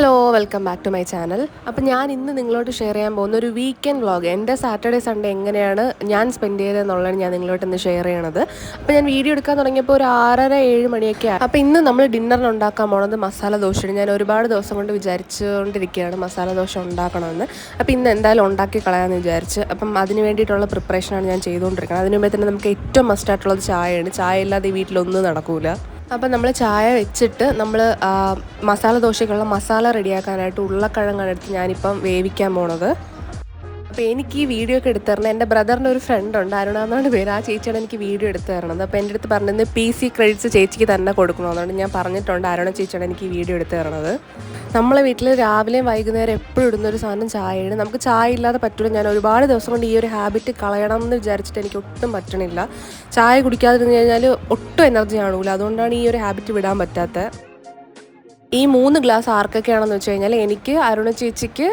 Hello, welcome back to my channel. അപ്പോൾ ഞാൻ ഇന്ന് നിങ്ങളോട് ഷെയർ ചെയ്യാൻ പോകുന്ന ഒരു വീക്കെൻഡ് വ്ളോഗ്, എൻ്റെ സാറ്റർഡേ സൺഡേ എങ്ങനെയാണ് ഞാൻ സ്പെൻഡ് ചെയ്തതെന്നുള്ളതാണ് ഞാൻ നിങ്ങളോട് ഇന്ന് ഷെയർ ചെയ്യണത്. അപ്പോൾ ഞാൻ വീഡിയോ എടുക്കാൻ തുടങ്ങിയപ്പോൾ ഒരു 6:30-7 മണിയൊക്കെ ആയി. അപ്പോൾ ഇന്ന് നമ്മൾ ഡിന്നറിന് ഉണ്ടാക്കാൻ പോകുന്നത് മസാല ദോശയാണ്. ഞാൻ ഒരുപാട് ദിവസം കൊണ്ട് വിചാരിച്ചുകൊണ്ടിരിക്കുകയാണ് മസാല ദോശ ഉണ്ടാക്കണമെന്ന്. അപ്പോൾ ഇന്ന് എന്തായാലും ഉണ്ടാക്കി കളയാമെന്ന് വിചാരിച്ച് അപ്പം അതിന് വേണ്ടിയിട്ടുള്ള പ്രിപ്പറേഷനാണ് ഞാൻ ചെയ്തുകൊണ്ടിരിക്കുന്നത്. അതിന് മുമ്പേ തന്നെ നമുക്ക് ഏറ്റവും മസ്റ്റായിട്ടുള്ളത് ചായയാണ്. ചായ ഇല്ലാതെ ഈ വീട്ടിലൊന്നും നടക്കില്ല. അപ്പം നമ്മൾ ചായ വെച്ചിട്ട് നമ്മൾ മസാല ദോശയ്ക്കുള്ള മസാല റെഡിയാക്കാനായിട്ട് ഉരുളക്കിഴങ്ങാണ് എടുത്ത് ഞാനിപ്പം വേവിക്കാൻ പോണത്. അപ്പോൾ എനിക്ക് ഈ വീഡിയോ ഒക്കെ എടുത്തു തരണം എൻ്റെ ബ്രദറിൻ്റെ ഒരു ഫ്രണ്ട് ഉണ്ട്, അരുണ എന്നാണ് പേര്. ആ ചേച്ചിയാണ് എനിക്ക് വീഡിയോ എടുത്തു തരണത്. അപ്പോൾ എൻ്റെ അടുത്ത് പറഞ്ഞത് PC ക്രെഡിറ്റ്സ് ചേച്ചിക്ക് തന്നെ കൊടുക്കണമെന്നുണ്ട്. ഞാൻ പറഞ്ഞിട്ടുണ്ട് അരുണ ചേച്ചിയാണ് എനിക്ക് ഈ വീഡിയോ എടുത്തു തരണത്. നമ്മളെ വീട്ടിൽ രാവിലെയും വൈകുന്നേരം എപ്പോഴും ഇടുന്നൊരു സാധനം ചായയാണ്. നമുക്ക് ചായ ഇല്ലാതെ പറ്റില്ല. ഞാൻ ഒരുപാട് ദിവസം കൊണ്ട് ഈ ഒരു ഹാബിറ്റ് കളയണം എന്ന് വിചാരിച്ചിട്ട് എനിക്ക് ഒട്ടും പറ്റണില്ല. ചായ കുടിക്കാതിരുന്ന് കഴിഞ്ഞാൽ ഒട്ടും എനർജി കാണൂല. അതുകൊണ്ടാണ് ഈ ഒരു ഹാബിറ്റ് വിടാൻ പറ്റാത്തത്. ഈ 3 ഗ്ലാസ് ആർക്കൊക്കെയാണെന്ന് വെച്ച് കഴിഞ്ഞാൽ എനിക്ക്, അരുണ ചേച്ചിക്ക്,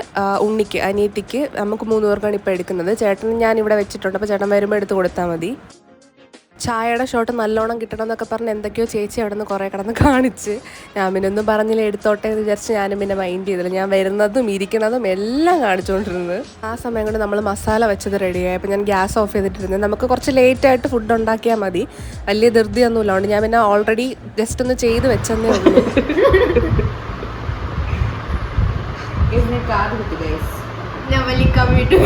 ഉണ്ണിക്ക്, അനിയത്തിക്ക്, നമുക്ക് 3 പേർക്കാണ് ഇപ്പോൾ എടുക്കുന്നത്. ചേട്ടൻ ഞാൻ ഇവിടെ വെച്ചിട്ടുണ്ട്. അപ്പോൾ ചേട്ടൻ വരുമ്പോൾ എടുത്ത് കൊടുത്താൽ മതി. ചായയുടെ ഷോട്ട് നല്ലോണം കിട്ടണം എന്നൊക്കെ പറഞ്ഞ് എന്തൊക്കെയോ ചേച്ചി അവിടെ നിന്ന് കുറേ കിടന്ന് കാണിച്ച്. ഞാൻ പിന്നെ ഒന്നും പറഞ്ഞില്ല, എടുത്തോട്ടെ എന്ന് വിചാരിച്ച് ഞാനും പിന്നെ മൈൻഡ് ചെയ്തില്ല. ഞാൻ വരുന്നതും ഇരിക്കുന്നതും എല്ലാം കാണിച്ചുകൊണ്ടിരുന്നത്. ആ സമയം കൊണ്ട് നമ്മൾ മസാല വെച്ചത് റെഡിയായി. അപ്പോൾ ഞാൻ ഗ്യാസ് ഓഫ് ചെയ്തിട്ടിരുന്നത്. നമുക്ക് കുറച്ച് ലേറ്റായിട്ട് ഫുഡ് ഉണ്ടാക്കിയാൽ മതി, വലിയ ധൃതിയൊന്നുമില്ല. അതുകൊണ്ട് ഞാൻ പിന്നെ ഓൾറെഡി ജസ്റ്റ് ഒന്ന് ചെയ്ത് വെച്ചെന്നേ ഉള്ളൂ. ഞാൻ വലിക്കാൻ വിട്ടു.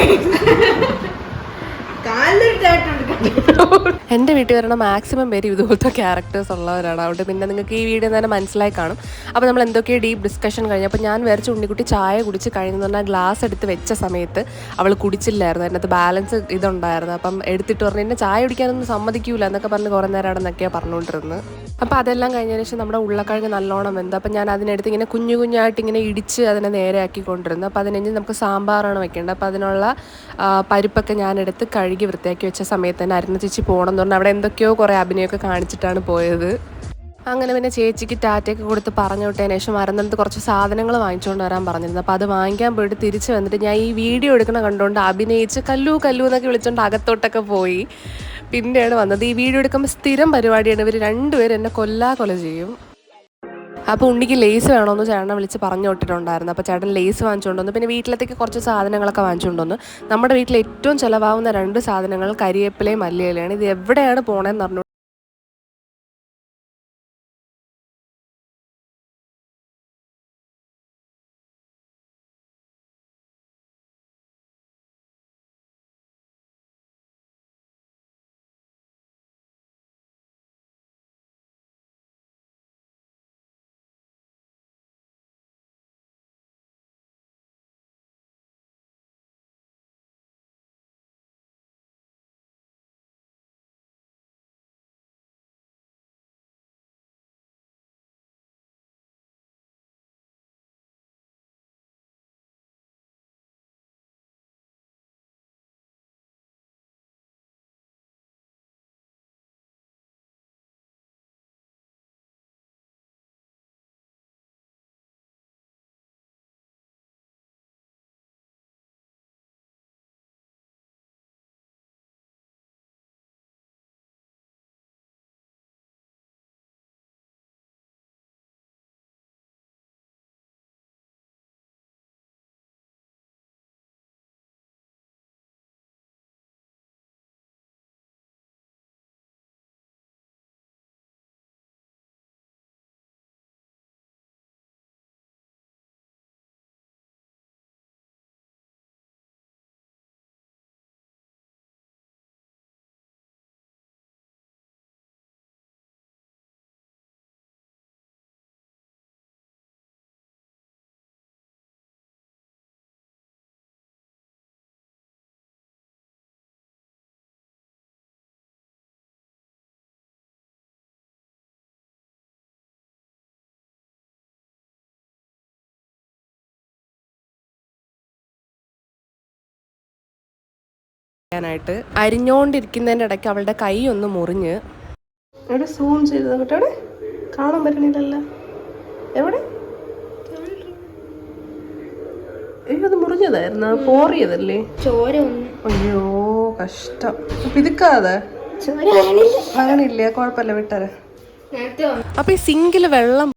എൻ്റെ വീട്ടിൽ വരണ മാക്സിമം പേര് ഇതുപോലത്തെ ക്യാരക്ടേഴ്സ് ഉള്ളവരാണ്. അതുകൊണ്ട് പിന്നെ നിങ്ങൾക്ക് ഈ വീഡിയോ തന്നെ മനസ്സിലായി കാണും. അപ്പോൾ നമ്മൾ എന്തൊക്കെയോ ഡീപ്പ് ഡിസ്കഷൻ കഴിഞ്ഞു. അപ്പോൾ ഞാൻ വിചാരിച്ചു ഉണ്ണിക്കുട്ടി ചായ കുടിച്ച് കഴിഞ്ഞെന്ന് പറഞ്ഞാൽ ഗ്ലാസ് എടുത്ത് വെച്ച സമയത്ത് അവൾ കുടിച്ചില്ലായിരുന്നു. അതിനകത്ത് ബാലൻസ് ഇതുണ്ടായിരുന്നു. അപ്പം എടുത്തിട്ട് പറഞ്ഞു എന്നെ ചായ കുടിക്കാനൊന്നും സമ്മതിക്കൂല എന്നൊക്കെ പറഞ്ഞ് കുറേ നേരം അവിടെ നിന്നൊക്കെയാണ് പറഞ്ഞുകൊണ്ടിരുന്നത്. അപ്പോൾ അതെല്ലാം കഴിഞ്ഞതിന് ശേഷം നമ്മുടെ ഉരുളക്കിഴങ്ങ് നല്ലോണം വെന്ത്. അപ്പം ഞാൻ അതിനെടുത്ത് ഇങ്ങനെ കുഞ്ഞു കുഞ്ഞായിട്ട് ഇങ്ങനെ ഇടിച്ച് അതിനെ നേരെയാക്കിക്കൊണ്ടിരുന്നു. അപ്പോൾ അതിനെഞ്ച് നമുക്ക് സാമ്പാറാണ് വെക്കേണ്ടത്. അപ്പോൾ അതിനുള്ള പരിപ്പൊക്കെ ഞാനെടുത്ത് കഴുകി വൃത്തിയാക്കി വെച്ച സമയത്ത് തന്നെ അരുണ ചേച്ചി പോകണമെന്ന് പറഞ്ഞാൽ അവിടെ എന്തൊക്കെയോ കുറേ അഭിനയമൊക്കെ കാണിച്ചിട്ടാണ് പോയത്. അങ്ങനെ പിന്നെ ചേച്ചിക്ക് ടാറ്റയൊക്കെ കൊടുത്ത് പറഞ്ഞു വിട്ടതിന് ശേഷം വരുന്നിടത്ത് കുറച്ച് സാധനങ്ങൾ വാങ്ങിച്ചുകൊണ്ട് വരാൻ പറഞ്ഞിരുന്നു. അപ്പോൾ അത് വാങ്ങിക്കാൻ പോയിട്ട് തിരിച്ച് വന്നിട്ട് ഞാൻ ഈ വീഡിയോ എടുക്കണ കണ്ടുകൊണ്ട് അഭിനയിച്ച് കല്ലു കല്ലു എന്നൊക്കെ വിളിച്ചുകൊണ്ട് അകത്തോട്ടൊക്കെ പോയി. പിന്നെയാണ് വന്നത്. ഈ വീഡിയോ എടുക്കുമ്പോൾ സ്ഥിരം പരിപാടിയാണ്. ഇവർ രണ്ടുപേരും എന്നെ കൊല ചെയ്യും. അപ്പോൾ ഉണ്ണിക്ക് ലേസ് വേണമെന്ന് ചേട്ടനെ വിളിച്ച് പറഞ്ഞു വിട്ടിട്ടുണ്ടായിരുന്നു. അപ്പോൾ ചേട്ടൻ ലേസ് വാങ്ങിച്ചുകൊണ്ട് വന്നു. പിന്നെ വീട്ടിലത്തേക്ക് കുറച്ച് സാധനങ്ങളൊക്കെ വാങ്ങിച്ചുകൊണ്ട് വന്നു. നമ്മുടെ വീട്ടിൽ ഏറ്റവും ചിലവാകുന്ന 2 സാധനങ്ങൾ കരിവേപ്പിലയും മല്ലിയിലയാണ്. ഇത് എവിടെയാണ് പോകണമെന്ന് പറഞ്ഞു. ായിട്ട് അരിഞ്ഞോണ്ടിരിക്കുന്നതിൻ്റെ ഇടയ്ക്ക് അവളുടെ കൈ ഒന്ന് മുറിഞ്ഞ്. എവിടെ സൂം ചെയ്ത് നോക്കട്ടെ, എവിടെ കാണാൻ പറ്റണില്ലല്ലോ. എവിടെ അത് മുറിഞ്ഞതായിരുന്നു, പോറിയതല്ലേ ചോര ഒന്ന്. അയ്യോ കഷ്ടം. പിതുക്കാതെ അങ്ങനെയില്ലേ, കുഴപ്പമില്ല വിട്ടരെ. അപ്പൊ ഈ സിങ്കില് വെള്ളം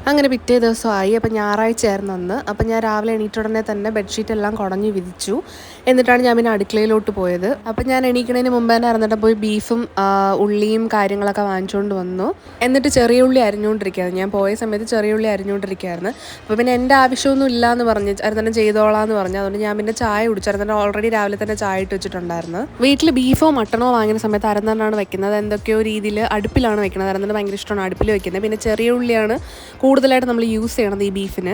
അങ്ങനെ പിറ്റേ ദിവസമായി. അപ്പം ഞായറാഴ്ചയായിരുന്നു അന്ന്. അപ്പം ഞാൻ രാവിലെ എണീറ്റ ഉടനെ തന്നെ ബെഡ്ഷീറ്റ് എല്ലാം കുടഞ്ഞ് വിരിച്ചു. എന്നിട്ടാണ് ഞാൻ പിന്നെ അടുക്കളയിലോട്ട് പോയത്. അപ്പം ഞാൻ എണീക്കണതിന് മുമ്പ് തന്നെ ഇറന്നിട്ട് പോയി ബീഫും ഉള്ളിയും കാര്യങ്ങളൊക്കെ വാങ്ങിച്ചുകൊണ്ട് വന്നു. എന്നിട്ട് ചെറിയ ഉള്ളി അരിഞ്ഞുകൊണ്ടിരിക്കുകയായിരുന്നു. ഞാൻ പോയ സമയത്ത് ചെറിയ ഉള്ളി അരിഞ്ഞുകൊണ്ടിരിക്കുകയായിരുന്നു. അപ്പോൾ പിന്നെ എൻ്റെ ആവശ്യമൊന്നും ഇല്ല എന്ന് പറഞ്ഞ് അരുന്നേട്ടൻ ചെയ്തോളാം എന്ന് പറഞ്ഞു. അതുകൊണ്ട് ഞാൻ പിന്നെ ചായ കുടിച്ചു. അരുന്നേട്ടൻ ഓൾറെഡി രാവിലെ തന്നെ ചായ ഇട്ട് വെച്ചിട്ടുണ്ടായിരുന്നു. വീട്ടിൽ ബീഫോ മട്ടണോ വാങ്ങുന്ന സമയത്ത് അരുന്നേട്ടനാണ് വെക്കുന്നത്. എന്തൊക്കെയോ രീതിയിൽ അടുപ്പിലാണ് വെക്കുന്നത്. അരുന്നേട്ടന് ഭയങ്കര ഇഷ്ടമാണ് അടുപ്പിൽ വെക്കുന്നത്. പിന്നെ ചെറിയ ഉള്ളിയാണ് കൂടുതലായിട്ട് നമ്മൾ യൂസ് ചെയ്യണത് ഈ ബീഫിന്.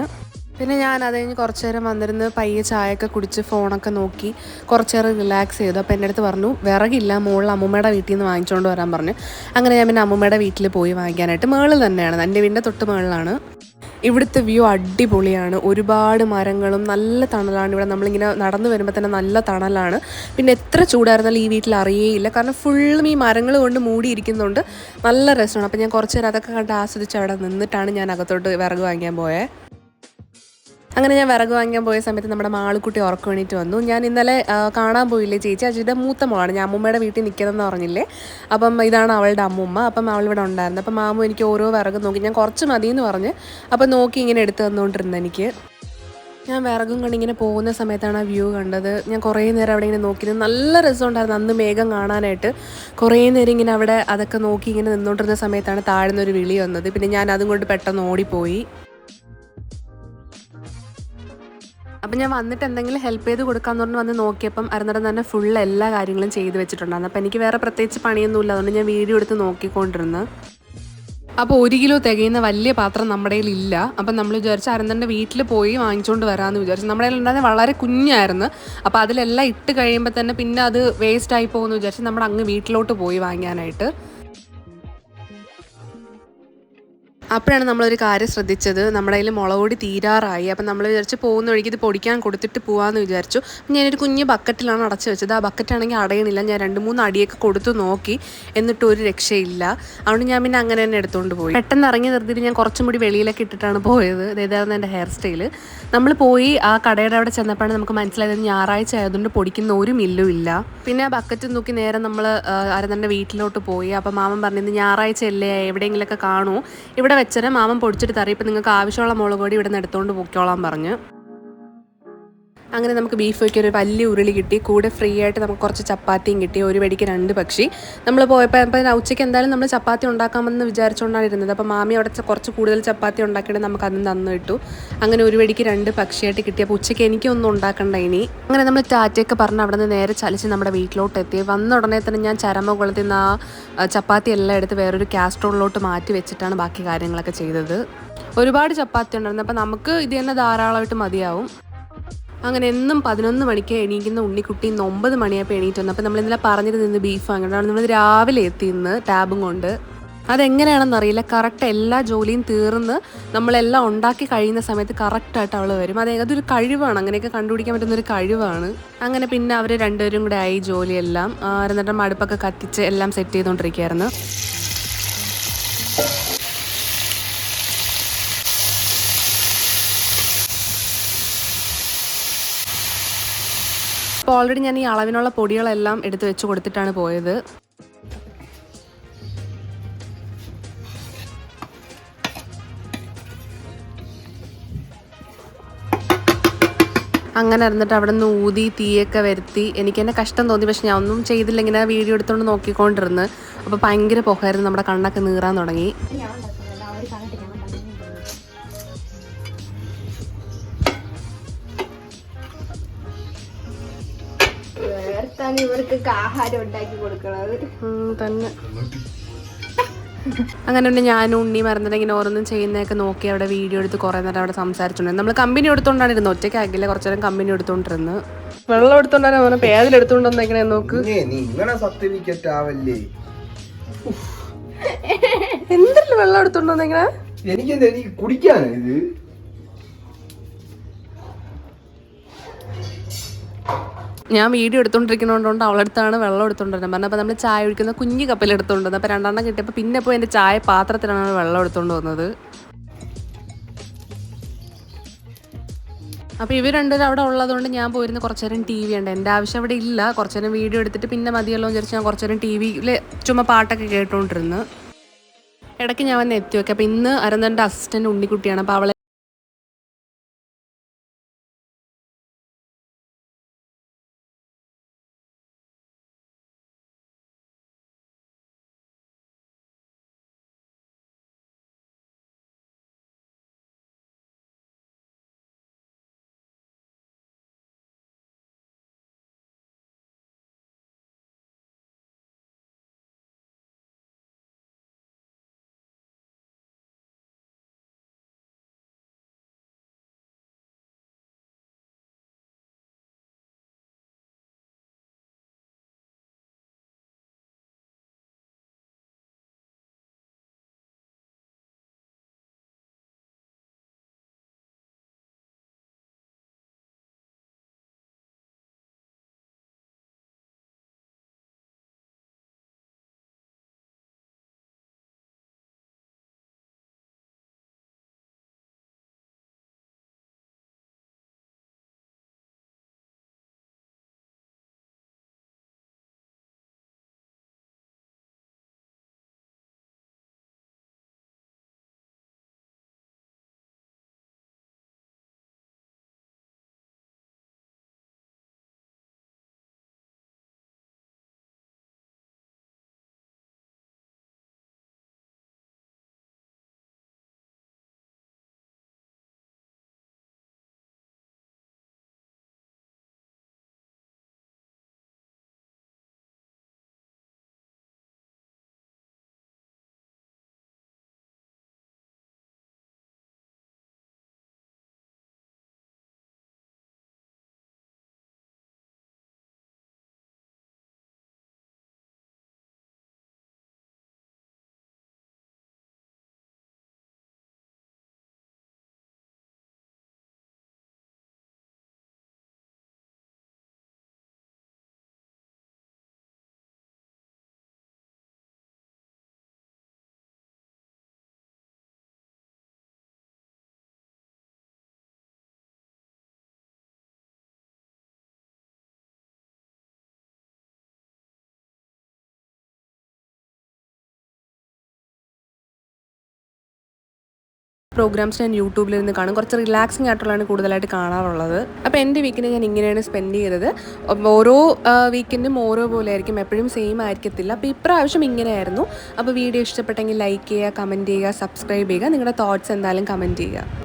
പിന്നെ ഞാൻ അത് കഴിഞ്ഞ് കുറച്ച് നേരം വന്നിരുന്ന് പയ്യെ ചായയൊക്കെ കുടിച്ച് ഫോണൊക്കെ നോക്കി കുറച്ച് നേരം റിലാക്സ് ചെയ്തു. അപ്പോൾ എൻ്റെ അടുത്ത് പറഞ്ഞു വിറകില്ല, മുകളിൽ അമ്മൂമ്മയുടെ വീട്ടിൽ നിന്ന് വാങ്ങിച്ചുകൊണ്ട് വരാൻ പറഞ്ഞു. അങ്ങനെ ഞാൻ പിന്നെ അമ്മൂമ്മയുടെ വീട്ടിൽ പോയി വാങ്ങിക്കാനായിട്ട്. മുകളിൽ തന്നെയാണ്, എൻ്റെ വീടിൻ്റെ തൊട്ട് മുകളിലാണ്. ഇവിടുത്തെ വ്യൂ അടിപൊളിയാണ്. ഒരുപാട് മരങ്ങളും നല്ല തണലാണ്. ഇവിടെ നമ്മളിങ്ങനെ നടന്നു വരുമ്പോൾ തന്നെ നല്ല തണലാണ്. പിന്നെ എത്ര ചൂടായിരുന്നാലും ഈ വീട്ടിൽ അറിയേയില്ല. കാരണം ഫുള്ളും ഈ മരങ്ങൾ കൊണ്ട് മൂടിയിരിക്കുന്നതുകൊണ്ട് നല്ല രസമാണ്. അപ്പോൾ ഞാൻ കുറച്ച് നേരം അതൊക്കെ കണ്ട് ആസ്വദിച്ച് അവിടെ നിന്നിട്ടാണ് ഞാൻ അകത്തോട്ട് വിറക് വാങ്ങിക്കാൻ പോയത്. അങ്ങനെ ഞാൻ വിറക് വാങ്ങിക്കാൻ പോയ സമയത്ത് നമ്മുടെ മാളുക്കുട്ടി ഉറക്കം വേണ്ടിയിട്ട് വന്നു. ഞാൻ ഇന്നലെ കാണാൻ പോയില്ലേ ചേച്ചി, അജിയുടെ മൂത്ത മോളാണ്. ഞാൻ അമ്മൂമ്മയുടെ വീട്ടിൽ നിൽക്കുന്നതെന്ന് പറഞ്ഞില്ലേ. അപ്പം ഇതാണ് അവളുടെ അമ്മൂമ്മ. അപ്പം അവളിവിടെ ഉണ്ടായിരുന്നു. അപ്പം മാമു എനിക്ക് ഓരോ വിറക് നോക്കി, ഞാൻ കുറച്ച് മതിയെന്ന് പറഞ്ഞ് അപ്പം നോക്കി ഇങ്ങനെ എടുത്ത് തന്നുകൊണ്ടിരുന്നു എനിക്ക്. ഞാൻ വിറകും കൊണ്ട് ഇങ്ങനെ പോകുന്ന സമയത്താണ് ആ വ്യൂ കണ്ടത്. ഞാൻ കുറേ നേരം അവിടെ ഇങ്ങനെ നോക്കി. നല്ല രസമുണ്ടായിരുന്നു അന്ന് മേഘം കാണാനായിട്ട്. കുറേ നേരം ഇങ്ങനെ അവിടെ അതൊക്കെ നോക്കി ഇങ്ങനെ നിന്നുകൊണ്ടിരുന്ന സമയത്താണ് താഴ്ന്നൊരു വിളി വന്നത്. പിന്നെ ഞാൻ അതും കൊണ്ട് പെട്ടെന്ന് ഓടിപ്പോയി. അപ്പം ഞാൻ വന്നിട്ട് എന്തെങ്കിലും ഹെൽപ്പ് ചെയ്ത് കൊടുക്കാമെന്ന് പറഞ്ഞ് വന്ന് നോക്കിയപ്പം അരുന്നേരം തന്നെ ഫുൾ എല്ലാ കാര്യങ്ങളും ചെയ്ത് വെച്ചിട്ടുണ്ടായിരുന്നു. അപ്പം എനിക്ക് വേറെ പ്രത്യേകിച്ച് പണിയൊന്നുമില്ല. അതുകൊണ്ട് ഞാൻ വീഡിയോ എടുത്ത് നോക്കിക്കൊണ്ടിരുന്നു. അപ്പോൾ 1 കിലോ തികയുന്ന വലിയ പാത്രം നമ്മുടെ കയ്യിലില്ല. അപ്പം നമ്മൾ വിചാരിച്ച് അരുന്നൻ്റെ വീട്ടിൽ പോയി വാങ്ങിച്ചുകൊണ്ട് വരാമെന്ന് വിചാരിച്ചു. നമ്മുടെ കയ്യിൽ ഉണ്ടായിരുന്നത് വളരെ കുഞ്ഞായിരുന്നു. അപ്പോൾ അതിലെല്ലാം ഇട്ട് കഴിയുമ്പോൾ തന്നെ പിന്നെ അത് വേസ്റ്റ് ആയി പോകുമെന്ന് വിചാരിച്ച് നമ്മൾ അങ്ങ് വീട്ടിലോട്ട് പോയി വാങ്ങാനായിട്ട്. അപ്പോഴാണ് നമ്മളൊരു കാര്യം ശ്രദ്ധിച്ചത്, നമ്മുടെ കയ്യിൽ മുളക് പൊടി തീരാറായി. അപ്പം നമ്മൾ വിചാരിച്ച് പോകുന്ന വഴിക്ക് ഇത് പൊടിക്കാൻ കൊടുത്തിട്ട് പോകാമെന്ന് വിചാരിച്ചു. ഞാനൊരു കുഞ്ഞ് ബക്കറ്റിലാണ് അടച്ചു വെച്ചത്. ആ ബക്കറ്റാണെങ്കിൽ അടയണില്ല. ഞാൻ 2-3 അടിയൊക്കെ കൊടുത്ത് നോക്കി, എന്നിട്ട് ഒരു രക്ഷയില്ല. അതുകൊണ്ട് ഞാൻ പിന്നെ അങ്ങനെ തന്നെ എടുത്തുകൊണ്ട് പോയി. പെട്ടെന്ന് ഇറങ്ങി നിർത്തിയിട്ട് ഞാൻ കുറച്ചും കൂടി വെളിയിലൊക്കെ ഇട്ടിട്ടാണ് പോയത്. ഇതായിരുന്നു എൻ്റെ ഹെയർ സ്റ്റൈല്. നമ്മൾ പോയി ആ കടയുടെ അവിടെ ചെന്നപ്പോഴാണ് നമുക്ക് മനസ്സിലായത് ഞായറാഴ്ച ആയതുകൊണ്ട് പൊടിക്കുന്ന ഒരു മില്ലും ഇല്ല. പിന്നെ ആ ബക്കറ്റ് നോക്കി നേരെ നമ്മൾ അരുന്നൻ്റെ വീട്ടിലോട്ട് പോയി. അപ്പം മാമൻ പറഞ്ഞത് ഞായറാഴ്ച അല്ലേ, എവിടെയെങ്കിലുമൊക്കെ കാണുമോ, ഇവിടെ വെച്ചേരം മാമൻ പൊടിച്ചിട്ട് തരും, ഇപ്പം നിങ്ങൾക്ക് ആവശ്യമുള്ള മുളക് പൊടി ഇവിടെ നിന്ന് എടുത്തുകൊണ്ട് പൊക്കോളാൻ പറഞ്ഞു. അങ്ങനെ നമുക്ക് ബീഫ് വയ്ക്കാൻ ഒരു വലിയ ഉരുളി കിട്ടി. കൂടെ ഫ്രീ ആയിട്ട് നമുക്ക് കുറച്ച് ചപ്പാത്തിയും കിട്ടി. ഒരു വെടിക്ക് 2 പക്ഷി. നമ്മൾ പോയപ്പോൾ ഉച്ചയ്ക്ക് എന്തായാലും നമ്മൾ ചപ്പാത്തി ഉണ്ടാക്കാമെന്ന് വിചാരിച്ചുകൊണ്ടാണ് ഇരുന്നത്. അപ്പോൾ മാമി അവിടെ കുറച്ച് കൂടുതൽ ചപ്പാത്തി ഉണ്ടാക്കിയിട്ട് നമുക്ക് അതും തന്നു കിട്ടു. അങ്ങനെ ഒരു വെടിക്ക് 2 പക്ഷിയായിട്ട് കിട്ടി. അപ്പോൾ ഉച്ചയ്ക്ക് എനിക്കൊന്നും ഉണ്ടാക്കണ്ട ഇനി. അങ്ങനെ നമ്മൾ ടാറ്റയൊക്കെ പറഞ്ഞ് അവിടെ നിന്ന് നേരെ ചലിച്ച് നമ്മുടെ വീട്ടിലോട്ട് എത്തി. വന്ന ഉടനെ തന്നെ ഞാൻ ചരമ കൊളുത്തിൽ നിന്ന് ആ ചപ്പാത്തി എല്ലാം എടുത്ത് വേറൊരു കാസ്ട്രോളിലോട്ട് മാറ്റി വെച്ചിട്ടാണ് ബാക്കി കാര്യങ്ങളൊക്കെ ചെയ്തത്. ഒരുപാട് ചപ്പാത്തി ഉണ്ടായിരുന്നു. അപ്പോൾ നമുക്ക് ഇത് തന്നെ ധാരാളമായിട്ട് മതിയാവും. അങ്ങനെ എന്നും 11 മണിക്ക് എണീക്കുന്ന ഉണ്ണിക്കുട്ടി 9 മണിയായപ്പോൾ എണീറ്റ് വന്നു. അപ്പോൾ നമ്മൾ ഇന്നലെ പറഞ്ഞിട്ട് നിന്ന് ബീഫ് വാങ്ങിയിട്ടാണ് നമ്മൾ രാവിലെ എത്തി ഇന്ന് ടാബും കൊണ്ട്. അതെങ്ങനെയാണെന്നറിയില്ല, കറക്റ്റ് എല്ലാ ജോലിയും തീർന്ന് നമ്മളെല്ലാം ഉണ്ടാക്കി കഴിയുന്ന സമയത്ത് കറക്റ്റായിട്ട് അവൾ വരും. അതൊരു കഴിവാണ്, അങ്ങനെയൊക്കെ കണ്ടുപിടിക്കാൻ പറ്റുന്നൊരു കഴിവാണ്. അങ്ങനെ പിന്നെ അവർ രണ്ടുപേരും കൂടെ ആയി ജോലിയെല്ലാം. എന്നിട്ട് അടുപ്പൊക്കെ കത്തിച്ച് എല്ലാം സെറ്റ് ചെയ്തുകൊണ്ടിരിക്കുകയായിരുന്നു. അപ്പോൾ ഓൾറെഡി ഞാൻ ഈ അളവിനുള്ള പൊടികളെല്ലാം എടുത്ത് വെച്ച് കൊടുത്തിട്ടാണ് പോയത്. അങ്ങനെ ഇരുന്നിട്ട് അവിടെ നിന്ന് ഊതി തീയൊക്കെ വരുത്തി. എനിക്ക് തന്നെ കഷ്ടം തോന്നി, പക്ഷെ ഞാൻ ഒന്നും ചെയ്തില്ല. ഇങ്ങനെ വീഡിയോ എടുത്തുകൊണ്ട് നോക്കിക്കൊണ്ടിരുന്ന്. അപ്പോൾ ഭയങ്കര പുകയായിരുന്നു, നമ്മുടെ കണ്ണൊക്കെ നീറാൻ തുടങ്ങി. ഇവർക്ക് ആഹാരം ഉണ്ടാക്കി കൊടുക്കണത് തന്നെ. അങ്ങനെ തന്നെ ഞാനും ഉണ്ണി മറന്നിട്ട് ഇങ്ങനെ ഓരോന്നും ചെയ്യുന്നതൊക്കെ നോക്കി അവിടെ വീഡിയോ എടുത്ത് കുറേ നേരം അവിടെ സംസാരിച്ചോണ്ട് നമ്മൾ കമ്പനി എടുത്തോണ്ടാണ് ഇരുന്നത്. ഒറ്റയ്ക്കാക്കില്ല, കുറച്ചു നേരം കമ്പനി എടുത്തോണ്ടിരുന്നു. വെള്ളം എടുത്തോണ്ടാണ് പേതിലെടുത്തോണ്ട് വന്നേക്കണേ നോക്ക്. എന്തില്ല വെള്ളം എടുത്തോണ്ട് വന്നേക്കണേ? എനിക്ക് കുടിക്കാനാ ഇത്. ഞാൻ വീഡിയോ എടുത്തോണ്ടിരിക്കുന്നതുകൊണ്ട് അവളെടുത്താണ് വെള്ളം എടുത്തോണ്ടിരുന്നത് പറഞ്ഞത്. അപ്പോൾ നമ്മൾ ചായ ഒഴിക്കുന്ന കുഞ്ഞു കപ്പിൽ എടുത്തോണ്ട് വന്നത്. അപ്പോൾ 2 കിട്ടിയപ്പോൾ പിന്നെ ഇപ്പോൾ എൻ്റെ ചായ പാത്രത്തിലാണ് വെള്ളം എടുത്തോണ്ട് വന്നത്. അപ്പോൾ ഇവർ രണ്ടുപേരും അവിടെ ഉള്ളതുകൊണ്ട് ഞാൻ പോയിരുന്ന കുറച്ചു നേരം TV ഉണ്ട്. എൻ്റെ ആവശ്യം അവിടെ ഇല്ല. കുറച്ചു നേരം വീഡിയോ എടുത്തിട്ട് പിന്നെ മതിയല്ലോ എന്ന് വിചാരിച്ച് ഞാൻ കുറച്ചു നേരം TV-യിൽ ചുമ്മാ പാട്ടൊക്കെ കേട്ടുകൊണ്ടിരുന്നു. ഇടയ്ക്ക് ഞാൻ വന്ന് എത്തി വെക്കാം. അപ്പോൾ ഇന്ന് അരന്തൻ്റെ അസിസ്റ്റൻ്റ് ഉണ്ണിക്കുട്ടിയാണ്. അപ്പോൾ അവളെ പ്രോഗ്രാംസ് ഞാൻ യൂട്യൂബിലിരുന്ന് കാണും. കുറച്ച് റിലാക്സിങ് ആയിട്ടുള്ളതാണ് കൂടുതലായിട്ട് കാണാറുള്ളത്. അപ്പോൾ എൻ്റെ വീക്കിനെ ഞാൻ ഇങ്ങനെയാണ് സ്പെൻഡ് ചെയ്തത്. ഓരോ വീക്കെൻഡും ഓരോ പോലെ ആയിരിക്കും, എപ്പോഴും സെയിം ആയിരിക്കത്തില്ല. അപ്പോൾ ഇപ്രാവശ്യം ഇങ്ങനെയായിരുന്നു. അപ്പോൾ വീഡിയോ ഇഷ്ടപ്പെട്ടെങ്കിൽ ലൈക്ക് ചെയ്യുക, കമൻറ്റ് ചെയ്യുക, സബ്സ്ക്രൈബ് ചെയ്യുക. നിങ്ങളുടെ തോട്ട്സ് എന്തായാലും കമൻറ്റ് ചെയ്യുക.